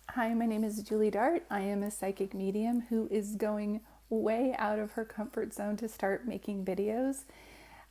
Hi, my name is Julie Dart. I am a psychic medium who is going way out of her comfort zone to start making videos.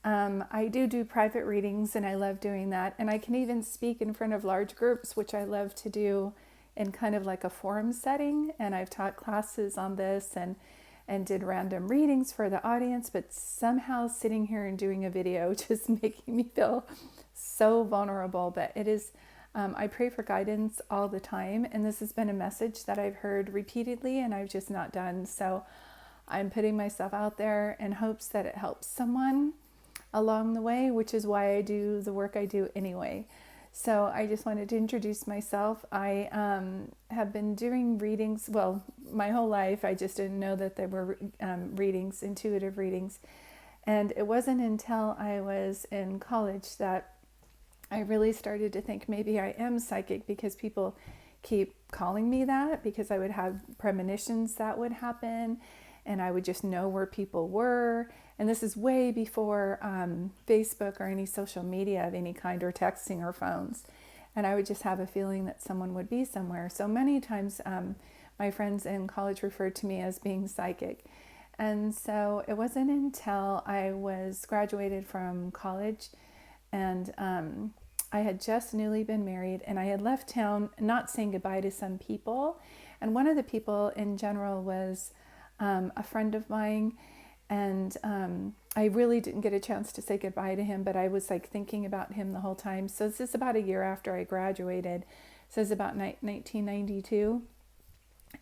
I do private readings and I love doing that. And I can even speak in front of large groups, which I love to do in kind of like a forum setting. And I've taught classes on this and did random readings for the audience. But somehow sitting here and doing a video just making me feel so vulnerable. But it is, I pray for guidance all the time. And this has been a message that I've heard repeatedly and I've just not done. So I'm putting myself out there in hopes that it helps someone along the way, which is why I do the work I do anyway. So I just wanted to introduce myself. I have been doing readings, well, my whole life. I just didn't know that there were readings, intuitive readings. And it wasn't until I was in college that I really started to think maybe I am psychic because people keep calling me that, because I would have premonitions that would happen and I would just know where people were. And this is way before Facebook or any social media of any kind, or texting or phones. And I would just have a feeling that someone would be somewhere. So many times my friends in college referred to me as being psychic. And so it wasn't until I was graduated from college and I had just newly been married and I had left town not saying goodbye to some people. And one of the people in general was a friend of mine. And I really didn't get a chance to say goodbye to him, but I was like thinking about him the whole time. So this is about a year after I graduated. So it's about 1992.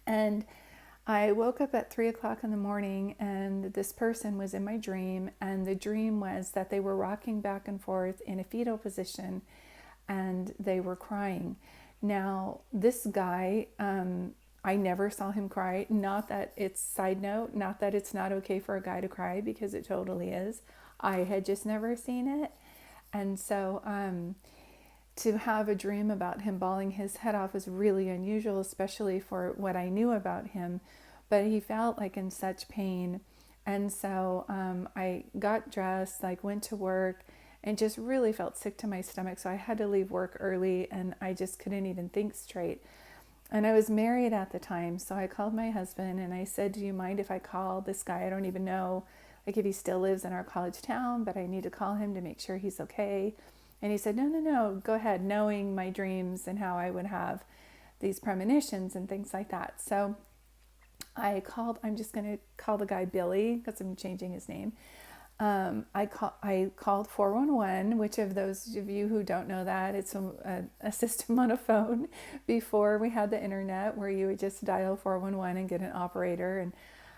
And I woke up at 3 o'clock in the morning and this person was in my dream. And the dream was that they were rocking back and forth in a fetal position and they were crying. Now, this guy, I never saw him cry. Not that it's, side note, not that it's not okay for a guy to cry, because it totally is. I had just never seen it. And so to have a dream about him bawling his head off was really unusual, especially for what I knew about him. But he felt like in such pain. And so I got dressed, like went to work, and just really felt sick to my stomach. So I had to leave work early and I just couldn't even think straight. And I was married at the time, so I called my husband and I said, do you mind if I call this guy? I don't even know like if he still lives in our college town, but I need to call him to make sure he's okay. And he said, no, go ahead, knowing my dreams and how I would have these premonitions and things like that. So I called, I'm just going to call the guy Billy because I'm changing his name. I called 411, which, of those of you who don't know that, it's a system on a phone before we had the internet, where you would just dial 411 and get an operator. And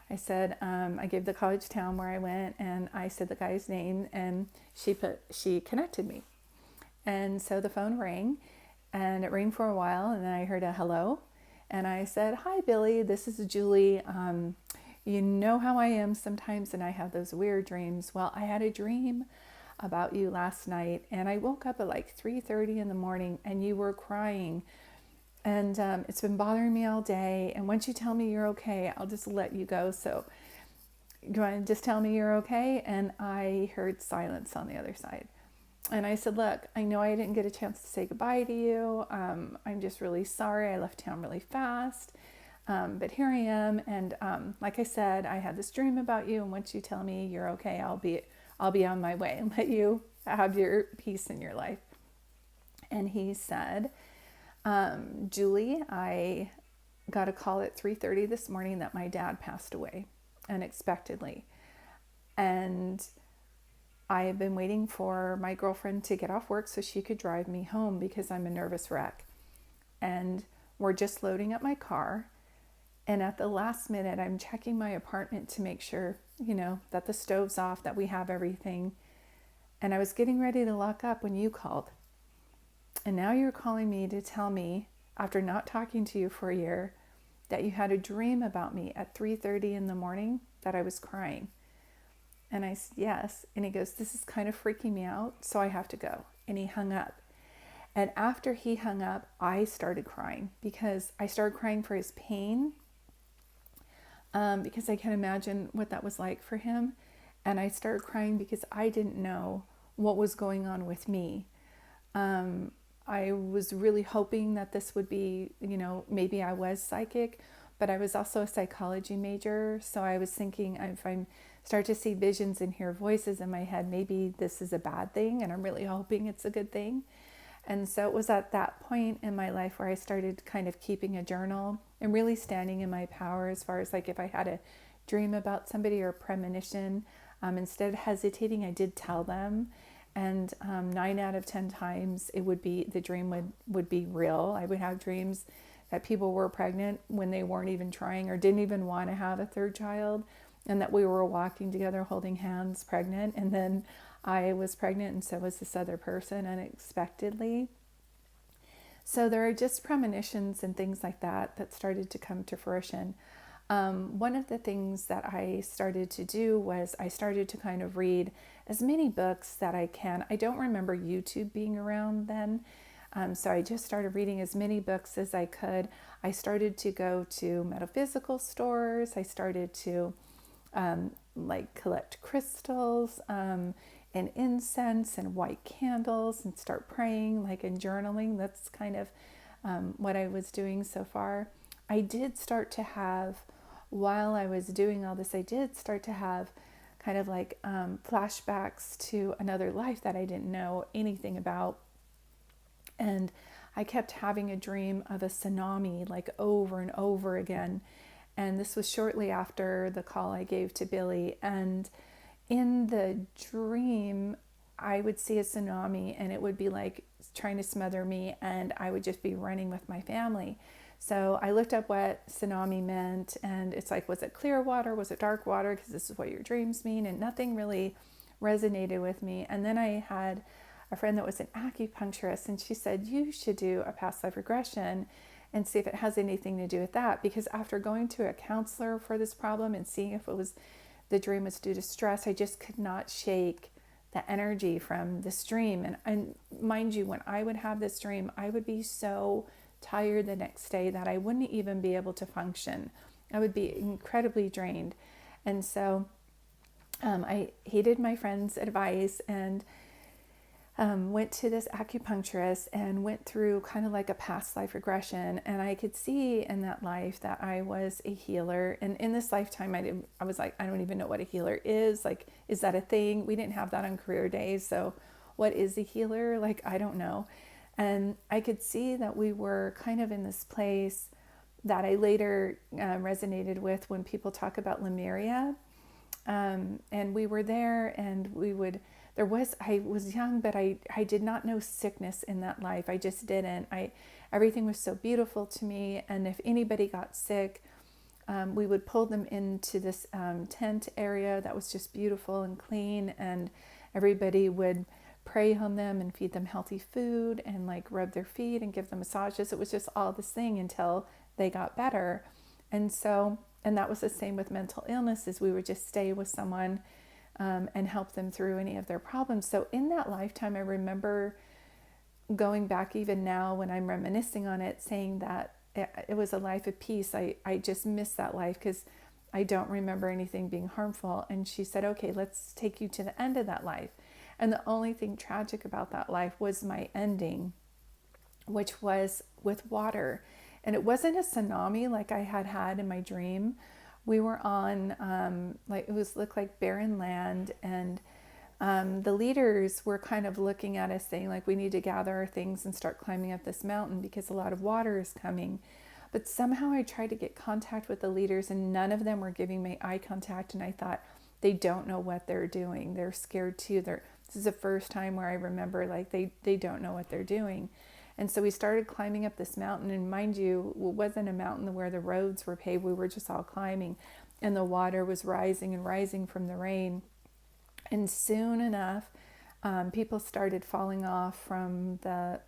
I said, I gave the college town where I went, and I said the guy's name, and she connected me. And so the phone rang, and it rang for a while, and then I heard a hello. And I said, hi, Billy, this is Julie. You know how I am sometimes, and I have those weird dreams. Well, I had a dream about you last night, and I woke up at like 3:30 in the morning, and you were crying. And it's been bothering me all day. And once you tell me you're okay, I'll just let you go. So you want to just tell me you're okay? And I heard silence on the other side. And I said, look, I know I didn't get a chance to say goodbye to you. I'm just really sorry. I left town really fast. But here I am. And like I said, I had this dream about you. And once you tell me you're okay, I'll be on my way and let you have your peace in your life. And he said, Julie, I got a call at 3:30 this morning that my dad passed away unexpectedly. And I have been waiting for my girlfriend to get off work so she could drive me home because I'm a nervous wreck. And we're just loading up my car. And at the last minute, I'm checking my apartment to make sure, that the stove's off, that we have everything. And I was getting ready to lock up when you called. And now you're calling me to tell me, after not talking to you for a year, that you had a dream about me at 3:30 in the morning that I was crying. And I said, yes. And he goes, this is kind of freaking me out, so I have to go. And he hung up. And after he hung up, I started crying, because I started crying for his pain, because I can imagine what that was like for him. And I started crying because I didn't know what was going on with me. I was really hoping that this would be, maybe I was psychic, but I was also a psychology major. So I was thinking, if I start to see visions and hear voices in my head, maybe this is a bad thing, and I'm really hoping it's a good thing. And so it was at that point in my life where I started kind of keeping a journal and really standing in my power, as far as like if I had a dream about somebody or a premonition, instead of hesitating, I did tell them. And 9 out of 10 times it would be, the dream would be real. I would have dreams that people were pregnant when they weren't even trying or didn't even want to have a third child, and that we were walking together holding hands pregnant, and then I was pregnant and so was this other person unexpectedly. So there are just premonitions and things like that that started to come to fruition. One of the things that I started to do was I started to kind of read as many books that I can. I don't remember YouTube being around then. So I just started reading as many books as I could. I started to go to metaphysical stores. I started to like collect crystals and incense and white candles and start praying, like, and journaling. That's kind of what I was doing so far. I did start to have, while I was doing all this, I did start to have kind of like flashbacks to another life that I didn't know anything about. And I kept having a dream of a tsunami, like, over and over again. And this was shortly after the call I gave to Billy. And in the dream, I would see a tsunami and it would be like trying to smother me, and I would just be running with my family. So I looked up what tsunami meant, and it's like, was it clear water? Was it dark water? Because this is what your dreams mean. And nothing really resonated with me. And then I had a friend that was an acupuncturist, and she said, you should do a past life regression and see if it has anything to do with that. Because after going to a counselor for this problem and seeing if it was, the dream was due to stress, I just could not shake the energy from this dream. And mind you, when I would have this dream, I would be so tired the next day that I wouldn't even be able to function. I would be incredibly drained. And so I heeded my friend's advice and went to this acupuncturist and went through kind of like a past life regression. And I could see in that life that I was a healer. And in this lifetime, I was like, I don't even know what a healer is. Like, is that a thing? We didn't have that on career days. So what is a healer? Like, I don't know. And I could see that we were kind of in this place that I later resonated with when people talk about Lemuria. And we were there, and I was young, but I did not know sickness in that life. I just didn't. Everything was so beautiful to me. And if anybody got sick, we would pull them into this tent area that was just beautiful and clean. And everybody would pray on them and feed them healthy food and like rub their feet and give them massages. It was just all this thing until they got better. And that was the same with mental illnesses. We would just stay with someone and help them through any of their problems. So in that lifetime, I remember going back even now when I'm reminiscing on it, saying that it was a life of peace. I just missed that life because I don't remember anything being harmful. And she said, okay, let's take you to the end of that life. And the only thing tragic about that life was my ending, which was with water. And it wasn't a tsunami like I had in my dream. We were on, looked like barren land. And the leaders were kind of looking at us saying, like, we need to gather our things and start climbing up this mountain because a lot of water is coming. But somehow I tried to get contact with the leaders, and none of them were giving me eye contact. And I thought, they don't know what they're doing. They're scared too. This is the first time where I remember, like, they don't know what they're doing. And so we started climbing up this mountain, and mind you, it wasn't a mountain where the roads were paved. We were just all climbing, and the water was rising and rising from the rain. And soon enough, people started falling off from the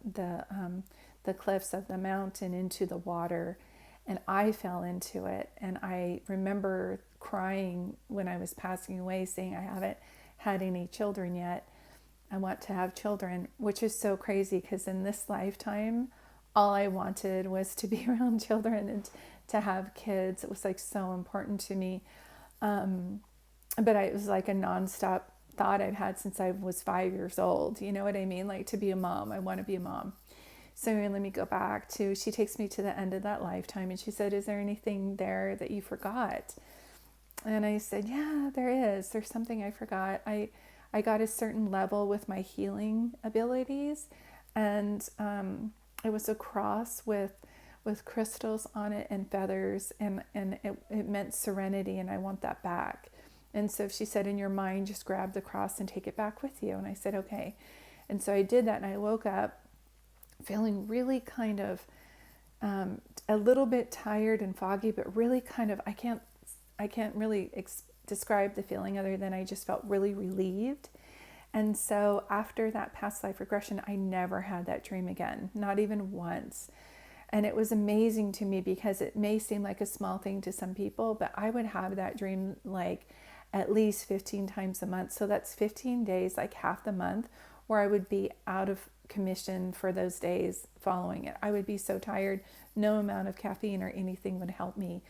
cliffs of the mountain into the water, and I fell into it. And I remember crying when I was passing away, saying, I haven't had any children yet. I want to have children, which is so crazy because in this lifetime, all I wanted was to be around children and to have kids. It was like so important to me. But it was like a nonstop thought I've had since I was 5 years old. You know what I mean? Like, to be a mom. I want to be a mom. So let me go back to, she takes me to the end of that lifetime and she said, is there anything there that you forgot? And I said, yeah, there is. There's something I forgot. I got a certain level with my healing abilities, and it was a cross with crystals on it and feathers, and it meant serenity, and I want that back. And so she said, in your mind, just grab the cross and take it back with you. And I said, okay. And so I did that, and I woke up feeling really kind of a little bit tired and foggy, but really kind of, I can't really describe the feeling other than I just felt really relieved. And so after that past life regression, I never had that dream again, not even once. And it was amazing to me because it may seem like a small thing to some people, but I would have that dream like at least 15 times a month. So that's 15 days, like half the month, where I would be out of commission for those days following it. I would be so tired, no amount of caffeine or anything would help me.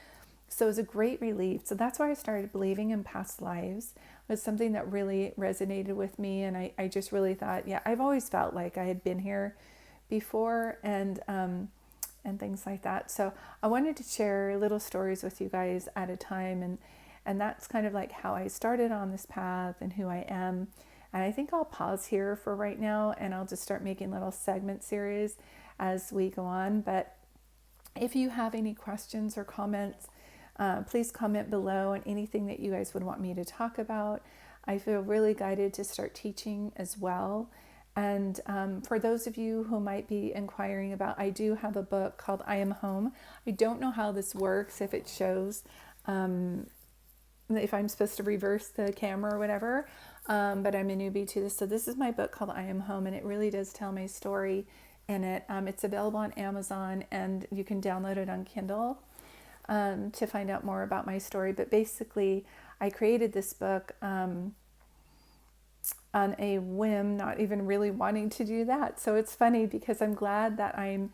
So it was a great relief. So that's why I started believing in past lives. It was something that really resonated with me. And I just really thought, yeah, I've always felt like I had been here before, and things like that. So I wanted to share little stories with you guys at a time. And that's kind of like how I started on this path and who I am. And I think I'll pause here for right now, and I'll just start making little segment series as we go on. But if you have any questions or comments, please comment below on anything that you guys would want me to talk about. I feel really guided to start teaching as well. And for those of you who might be inquiring about, I do have a book called I Am Home. I don't know how this works, if it shows, if I'm supposed to reverse the camera or whatever, but I'm a newbie to this. So this is my book called I Am Home, and it really does tell my story in it. It's available on Amazon, and you can download it on Kindle to find out more about my story. But basically, I created this book on a whim, not even really wanting to do that. So it's funny because I'm glad that I'm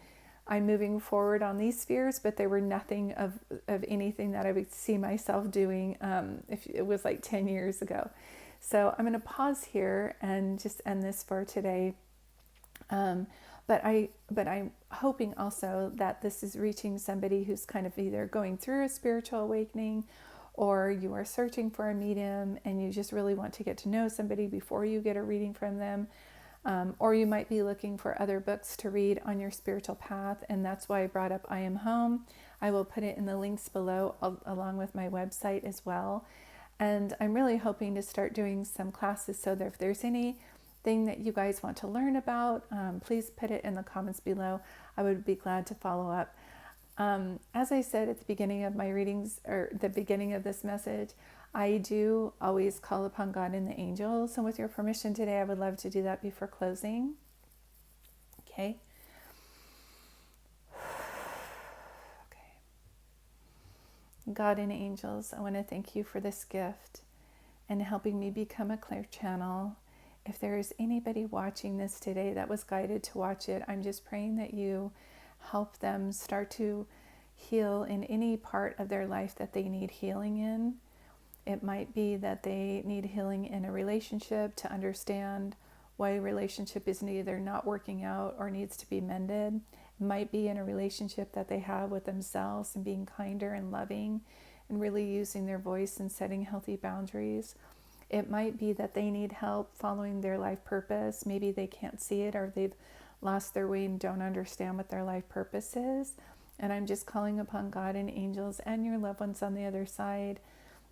moving forward on these spheres, but there were nothing of anything that I would see myself doing if it was like 10 years ago. So I'm going to pause here and just end this for today. But I'm hoping also that this is reaching somebody who's kind of either going through a spiritual awakening, or you are searching for a medium and you just really want to get to know somebody before you get a reading from them. Or you might be looking for other books to read on your spiritual path, and that's why I brought up I Am Home. I will put it in the links below along with my website as well. And I'm really hoping to start doing some classes, so that if there's anything that you guys want to learn about, please put it in the comments below. I would be glad to follow up. As I said at the beginning of my readings, or the beginning of this message, I do always call upon God and the angels. And with your permission today, I would love to do that before closing. Okay. Okay. God and angels, I want to thank you for this gift and helping me become a clear channel. If there is anybody watching this today that was guided to watch it, I'm just praying that you help them start to heal in any part of their life that they need healing in. It might be that they need healing in a relationship, to understand why a relationship is either not working out or needs to be mended. It might be in a relationship that they have with themselves, and being kinder and loving and really using their voice and setting healthy boundaries. It might be that they need help following their life purpose. Maybe they can't see it, or they've lost their way and don't understand what their life purpose is. And I'm just calling upon God and angels and your loved ones on the other side,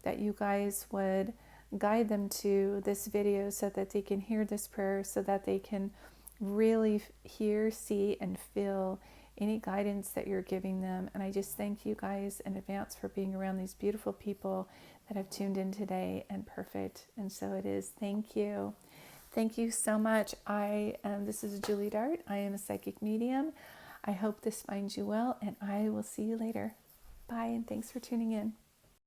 that you guys would guide them to this video so that they can hear this prayer, so that they can really hear, see, and feel any guidance that you're giving them. And I just thank you guys in advance for being around these beautiful people that have tuned in today, and perfect. And so it is. Thank you. Thank you so much. This is Julie Dart. I am a psychic medium. I hope this finds you well, and I will see you later. Bye, and thanks for tuning in.